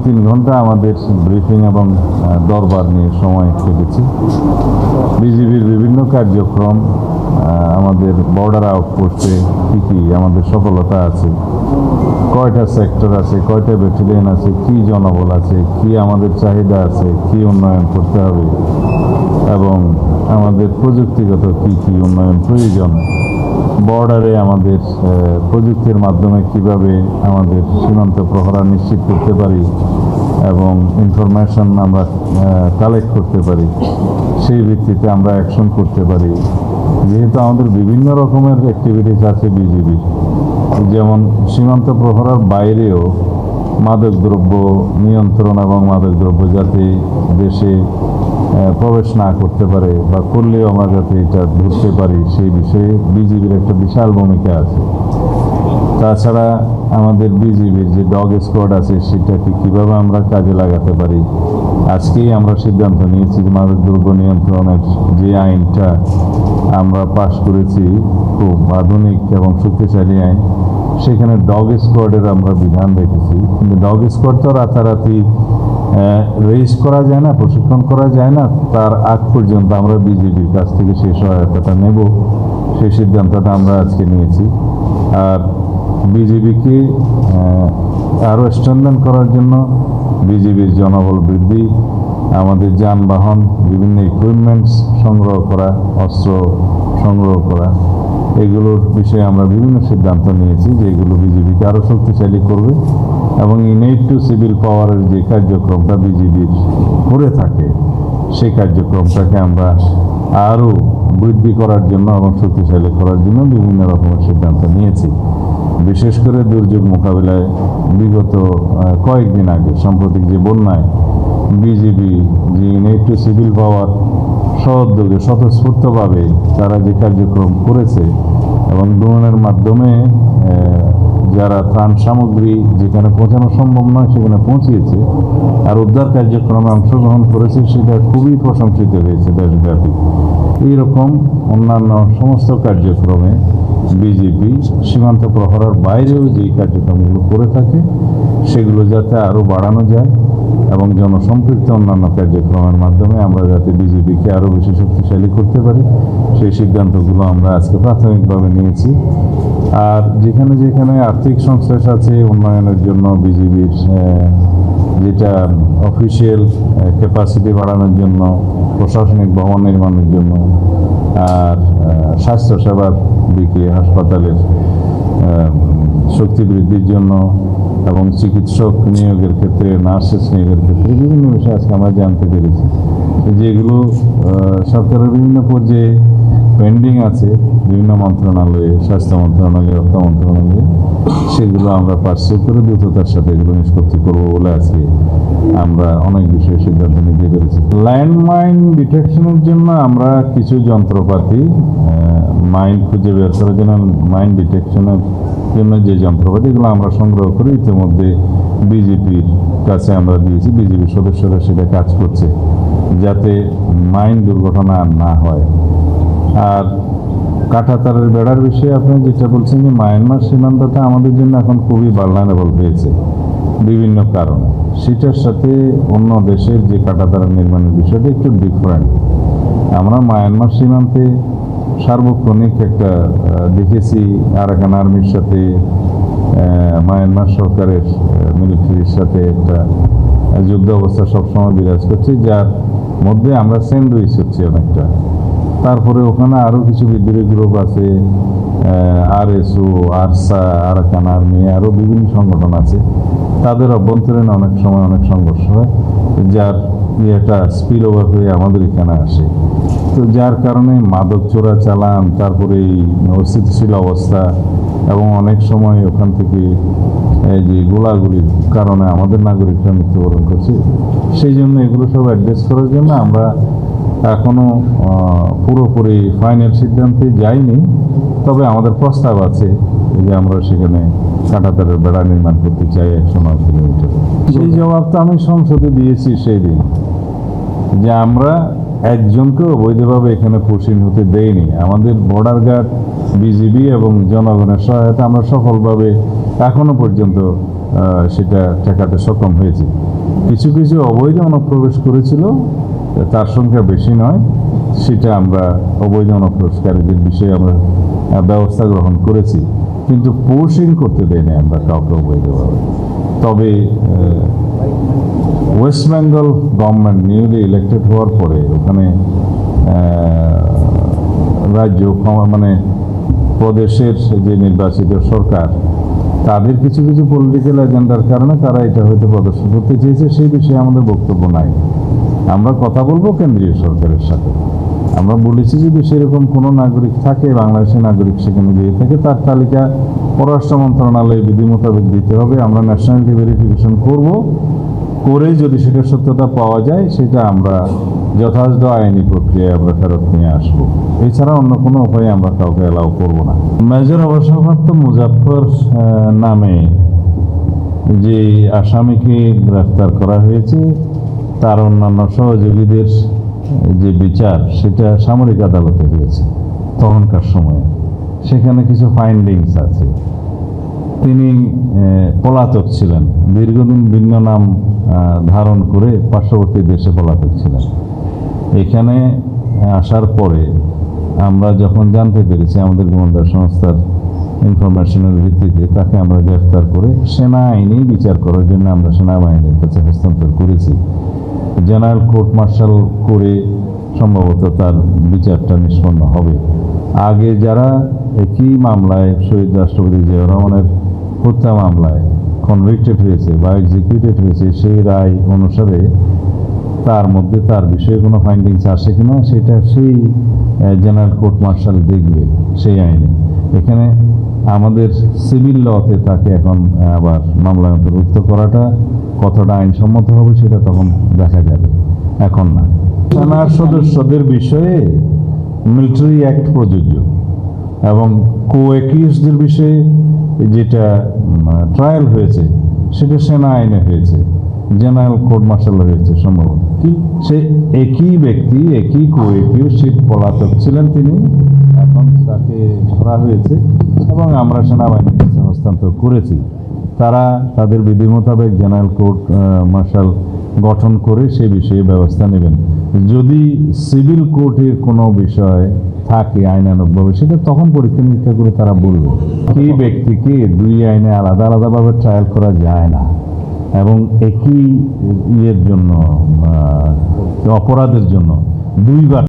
2-3 ঘন্টা আমাদের ব্রিফিং এবং দরবার নিয়ে সময় কেটেছি। বিজিবির বিভিন্ন কার্যক্রম, আমাদের বর্ডার আউটপোস্টে কী কী আমাদের সফলতা আছে, কয়টা সেক্টর আছে, কয়টা ব্যাটালিয়ন আছে, কী জনবল আছে, কী আমাদের চাহিদা আছে, কী উন্নয়ন করতে হবে এবং আমাদের প্রযুক্তিগত কী কী উন্নয়ন প্রয়োজন, বর্ডারে আমাদের প্রযুক্তির মাধ্যমে কিভাবে আমাদের সীমান্ত প্রহরা নিশ্চিত করতে পারি এবং ইনফরমেশন আমরা কালেক্ট করতে পারি, সেই ভিত্তিতে আমরা অ্যাকশন করতে পারি। যেহেতু আমাদের বিভিন্ন রকমের অ্যাক্টিভিটিস আছে বিজিবির, যেমন সীমান্ত প্রহরার বাইরেও মাদকদ্রব্য নিয়ন্ত্রণ এবং মাদকদ্রব্য যাতে দেশে প্রবেশ না করতে পারে বা করলেও আমরা যাতে এটা ধরতে পারি, সেই বিষয়ে বিজিবির একটা বিশাল ভূমিকা আছে। তাছাড়া আমাদের বিজিবির যে ডগ স্কোয়াড আছে সেটাকে কীভাবে আমরা কাজে লাগাতে পারি, আজকেই আমরা সিদ্ধান্ত নিয়েছি যে মাদকদ্রব্য নিয়ন্ত্রণের যে আইনটা আমরা পাশ করেছি, খুব আধুনিক এবং শক্তিশালী আইন, সেখানে ডগ স্কোয়াডের আমরা বিধান রেখেছি। কিন্তু ডগ স্কোয়াড তো রাতারাতি রেজিস করা যায় না, প্রশিক্ষণ করা যায় না, তার আগ পর্যন্ত আমরা বিজিবির কাছ থেকে সেই সহায়তাটা নেব, সেই সিদ্ধান্তটা আমরা আজকে নিয়েছি। আর বিজিবিকে আরও স্ট্রেনথেন করার জন্য বিজিবির জনবল বৃদ্ধি, আমাদের যানবাহন, বিভিন্ন ইকুইপমেন্টস সংগ্রহ করা, অস্ত্র সংগ্রহ করা, এগুলোর বিষয়ে আমরা বিভিন্ন সিদ্ধান্ত নিয়েছি যে এগুলো বিজিবিকে আরও শক্তিশালী করবে এবং ইনেট টু সিভিল পাওয়ারের যে কার্যক্রমটা বিজিবির করে থাকে সেই কার্যক্রমটাকে আমরা আরও বৃদ্ধি করার জন্য এবং শক্তিশালী করার জন্য বিভিন্ন রকমের সিদ্ধান্ত নিয়েছি। বিশেষ করে দুর্যোগ মোকাবিলায় বিগত কয়েকদিন আগে সাম্প্রতিক যে বন্যায় বিজিবি যে ইনেট টু সিভিল পাওয়ার সহযোগে স্বতঃস্ফূর্তভাবে তারা যে কার্যক্রম করেছে এবং ড্রোনের মাধ্যমে যারা ত্রাণ সামগ্রী যেখানে পৌঁছানো সম্ভব নয় সেখানে পৌঁছিয়েছে আর উদ্ধার কার্যক্রমে অংশগ্রহণ করেছে, সেটা খুবই প্রশংসিত হয়েছে দেশব্যাপী। এইরকম অন্যান্য সমস্ত কার্যক্রমে বিজিবি সীমান্ত প্রহরার বাইরেও যেই কার্যক্রমগুলো করে থাকে সেগুলো যাতে আরও বাড়ানো যায় এবং জনসম্পৃক্ত অন্যান্য কার্যক্রমের মাধ্যমে আমরা যাতে বিজিবিকে আরও বেশি শক্তিশালী করতে পারি, সেই সিদ্ধান্তগুলো আমরা আজকে প্রাথমিকভাবে নিয়েছি। আর যেখানে যেখানে আর্থিক সংশ্লেষ আছে উন্নয়নের জন্য বিজিবির যেটা অফিসিয়াল ক্যাপাসিটি বাড়ানোর জন্য, প্রশাসনিক ভবন নির্মাণের জন্য, আর স্বাস্থ্যসেবার দিকে হাসপাতালের শক্তি বৃদ্ধির জন্য এবং চিকিৎসক নিয়োগের ক্ষেত্রে, নার্সেস নিয়োগের ক্ষেত্রে বিভিন্ন বিষয় আজকে আমরা জানতে পেরেছি, যেগুলো সরকারের বিভিন্ন পর্যায়ে পেন্ডিং আছে, বিভিন্ন মন্ত্রণালয়ে, স্বাস্থ্য মন্ত্রণালয়ে, অর্থ মন্ত্রণালয়ে, সেগুলো আমরা পার্সু করে দ্রুততার সাথে এগুলো নিষ্পত্তি করবো বলে আজকে আমরা অনেক বিষয়ে সিদ্ধান্ত নিতে পেরেছি। ল্যান্ডমাইন ডিটেকশনের জন্য আমরা কিছু যন্ত্রপাতি, মাইন খুঁজে বের করার জন্য মাইন ডিটেকশনের জন্য যে যন্ত্রপাতিগুলো আমরা সংগ্রহ করি ইতিমধ্যে বিজেপির কাছে আমরা দিয়েছি, বিজেপির সদস্যরা সেটা কাজ করছে যাতে মাইন দুর্ঘটনা না হয়। আর কাঁটাতারের বেড়ার বিষয়ে আপনি যেটা বলছেন যে মায়ানমার সীমান্তটা আমাদের জন্য এখন খুবই ভালনারেবল হয়েছে বিভিন্ন কারণে, সেটার সাথে অন্য দেশের যে কাঁটাতারের নির্মাণের বিষয়টা একটু ডিফারেন্ট। আমরা মায়ানমার সীমান্তে সার্বক্ষণিক একটা দেখেছি আরাকান আর্মির সাথে মায়ানমার সরকারের মিলিটারির সাথে একটা যুদ্ধ অবস্থা সবসময় বিরাজ করছে, যার মধ্যে আমরা স্যান্ডউইচ হচ্ছি অনেকটা। তারপরে ওখানে আরও কিছু বিদ্রোহী গ্রুপ আছে, আরএসও, আরসা, আরাকান আর্মি, আরও বিভিন্ন সংগঠন আছে, তাদের অভ্যন্তরীণ অনেক সময় অনেক সংঘর্ষ হয়, যার ইয়েটা স্পিল ওভার হয়ে আমাদের এখানে আসে। তো যার কারণে মাদক চোরা চালান, তারপরে এই অস্থিতিশীল অবস্থা এবং অনেক সময় ওখান থেকে যে গোলাগুলির কারণে আমাদের নাগরিকরা মৃত্যুবরণ করছে। সেই জন্য এগুলো সব অ্যাড্রেস করার জন্য আমরা এখনও পুরোপুরি ফাইনাল সিদ্ধান্তে যাইনি, তবে আমাদের প্রস্তাব আছে যে আমরা সেখানে কাঁটাতারের বেড়া নির্মাণ করতে চাই 109 কিলোমিটার। সেই জবাব তো আমি সংসদে দিয়েছি সেই দিন, যে আমরা একজনকেও অবৈধভাবে এখানে পুশিং হতে দেয়নি। আমাদের বর্ডার গার্ড, বিজিবি এবং জনগণের সহায়তা আমরা সফলভাবে এখনো পর্যন্ত সেটা ঠেকাতে সক্ষম হয়েছি। কিছু কিছু অবৈধ অনুপ্রবেশ করেছিল, তার সংখ্যা বেশি নয়, সেটা আমরা অবৈধ অনুপ্রবেশকারীদের বিষয়ে আমরা ব্যবস্থা গ্রহণ করেছি, কিন্তু পোর্সিং করতে দেয়নি আমরা কাউকে অবৈধভাবে। তবে West Bengal government newly elected হওয়ার পরে ওখানে রাজ্য মানে প্রদেশের যে নির্বাচিত সরকার, তাদের কিছু কিছু পলিটিক্যাল এজেন্ডার কারণে তারা এটা হয়তো প্রদর্শন করতে চেয়েছে, সেই বিষয়ে আমাদের বক্তব্য নাই। আমরা কথা বলবো কেন্দ্রীয় সরকারের সাথে। আমরা বলেছি যদি সেরকম কোনো নাগরিক থাকে, বাংলাদেশের নাগরিক সেখানে গিয়ে থাকে, তার তালিকা পররাষ্ট্র মন্ত্রণালয়ে বিধি মোতাবেক দিতে হবে। আমরা ন্যাশনালিটি ভেরিফিকেশন করব, করে যদি সেটা সত্যতা পাওয়া যায় সেটা আমরা যথাযথ আইনি প্রক্রিয়ায় আমরা ফেরত নিয়ে আসবো। এছাড়া অন্য কোনো উপায়ে আমরা কাউকে অ্যালাউ করবো না। মেজর অবসরপ্রাপ্ত মুজাফফর নামে যে আসামিকে গ্রেফতার করা হয়েছে, তার অন্যান্য সহযোগীদের যে বিচার সেটা সামরিক আদালতে হয়েছে তখনকার সময়ে। সেখানে কিছু ফাইন্ডিংস আছে। তিনি পলাতক ছিলেন, দীর্ঘদিন ভিন্ন নাম ধারণ করে পার্শ্ববর্তী দেশে পলাতক ছিলেন। এখানে আসার পরে আমরা যখন জানতে পেরেছি আমাদের গোয়েন্দা সংস্থার ইনফরমেশনের ভিত্তিতে, তাকে আমরা গ্রেফতার করে সেনা আইনেই বিচার করার জন্য আমরা সেনাবাহিনীর কাছে হস্তান্তর করেছি। জেনারেল কোর্ট মার্শাল করে সম্ভবত তার বিচারটা নিষ্পন্ন হবে। আগে যারা একই মামলায় শহীদ রাষ্ট্রপতি জিয়াউর রহমানের হত্যা মামলায় কনভিক্টেড হয়েছে বা এক্সিকিউটেড হয়েছে, সেই রায় অনুসারে তার মধ্যে তার বিষয়ে কোনো ফাইন্ডিংস আসে কিনা সেটা সেই জেনারেল কোর্ট মার্শাল দেখবে সেই আইনে। এখানে আমাদের সিভিল লতে তাকে এখন আবার মামলায় অন্তর্ভুক্ত করাটা কতটা আইনসম্মত হবে সেটা তখন দেখা যাবে, এখন না। সেনার সদস্যদের বিষয়ে মিলিটারি অ্যাক্ট প্রযোজ্য এবং কো-অ্যাকিউজদের বিষয়ে যেটা ট্রায়াল হয়েছে সেটা সেনা আইনে হয়েছে, জেনারেল কোর্ট মার্শাল হয়েছে সম্ভবত। সে একই ব্যক্তি, একই কো-অ্যাকিউজ, পলাতক ছিলেন তিনি, এখন তাকে ধরা হয়েছে এবং আমরা সেনাবাহিনীর কাছে হস্তান্তর করেছি। তারা তাদের বিধি মোতাবেক জেনারেল কোর্ট মার্শাল গঠন করে সে বিষয়ে ব্যবস্থা নেবেন। যদি সিভিল কোর্টের কোনো বিষয় থাকে আইনানুগভাবে, সেটা তখন পরীক্ষা নিরীক্ষা করে তারা বলবে। এই ব্যক্তিকে দুই আইনে আলাদা আলাদাভাবে ট্রায়াল করা যায় না এবং একই ইয়ের জন্য, অপরাধের জন্য দুইবার